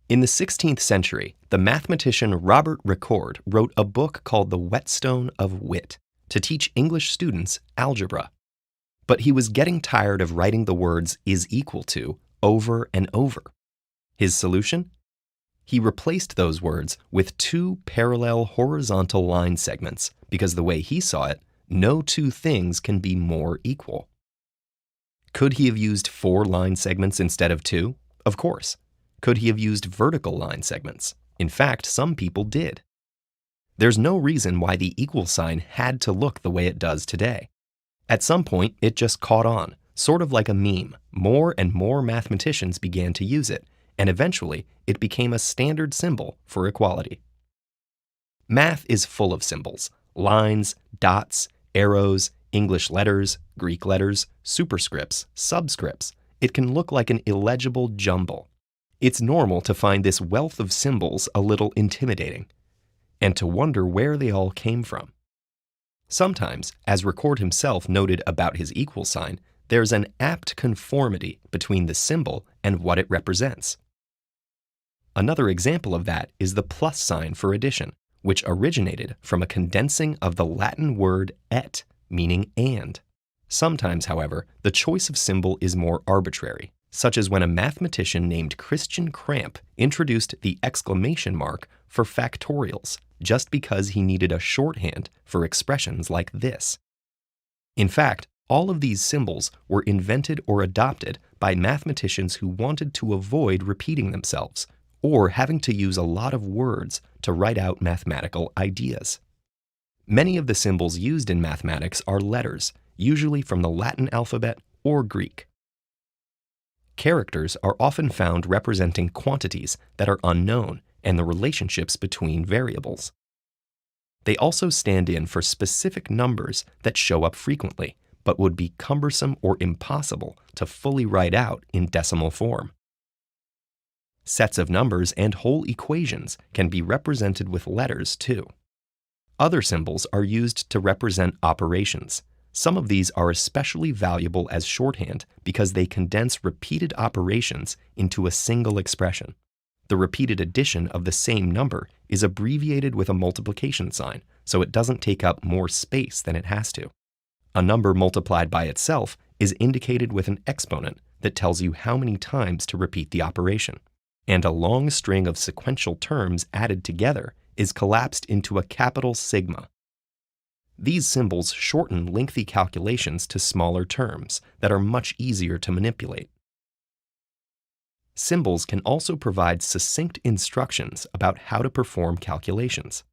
In the 16th century, the mathematician Robert Ricord wrote a book called The Whetstone of Wit to teach English students algebra. But he was getting tired of writing the words is equal to over and over. His solution? He replaced those words with two parallel horizontal line segments because the way he saw it, no two things can be more equal. Could he have used 4 line segments instead of 2? Of course. Could he have used vertical line segments? In fact, some people did. There's no reason why the equal sign had to look the way it does today. At some point, it just caught on, sort of like a meme. More and more mathematicians began to use it, and eventually, it became a standard symbol for equality. Math is full of symbols: lines, dots, arrows, English letters, Greek letters, superscripts, subscripts. It can look like an illegible jumble. It's normal to find this wealth of symbols a little intimidating, and to wonder where they all came from. Sometimes, as Ricord himself noted about his equal sign, there's an apt conformity between the symbol and what it represents. Another example of that is the plus sign for addition, which originated from a condensing of the Latin word et, meaning and. Sometimes, however, the choice of symbol is more arbitrary, such as when a mathematician named Christian Cramp introduced the exclamation mark for factorials, just because he needed a shorthand for expressions like this. In fact, all of these symbols were invented or adopted by mathematicians who wanted to avoid repeating themselves, or having to use a lot of words to write out mathematical ideas. Many of the symbols used in mathematics are letters, usually from the Latin alphabet or Greek. Characters are often found representing quantities that are unknown and the relationships between variables. They also stand in for specific numbers that show up frequently, but would be cumbersome or impossible to fully write out in decimal form. Sets of numbers and whole equations can be represented with letters too. Other symbols are used to represent operations. Some of these are especially valuable as shorthand because they condense repeated operations into a single expression. The repeated addition of the same number is abbreviated with a multiplication sign, so it doesn't take up more space than it has to. A number multiplied by itself is indicated with an exponent that tells you how many times to repeat the operation. And a long string of sequential terms added together is collapsed into a capital sigma. These symbols shorten lengthy calculations to smaller terms that are much easier to manipulate. Symbols can also provide succinct instructions about how to perform calculations.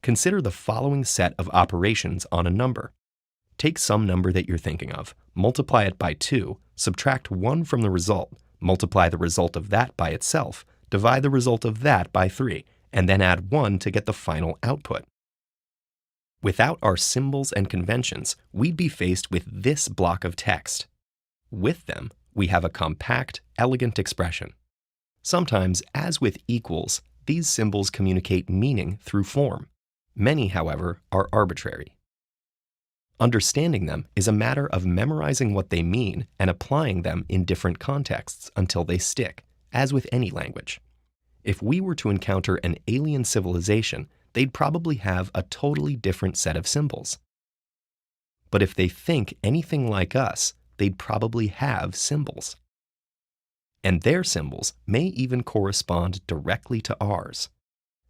Consider the following set of operations on a number. Take some number that you're thinking of, multiply it by 2, subtract 1 from the result, multiply the result of that by itself, divide the result of that by 3, and then add 1 to get the final output. Without our symbols and conventions, we'd be faced with this block of text. With them, we have a compact, elegant expression. Sometimes, as with equals, these symbols communicate meaning through form. Many, however, are arbitrary. Understanding them is a matter of memorizing what they mean and applying them in different contexts until they stick, as with any language. If we were to encounter an alien civilization, they'd probably have a totally different set of symbols. But if they think anything like us, they'd probably have symbols. And their symbols may even correspond directly to ours.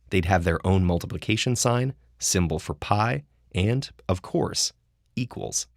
They'd have their own multiplication sign, symbol for pi, and, of course, equals.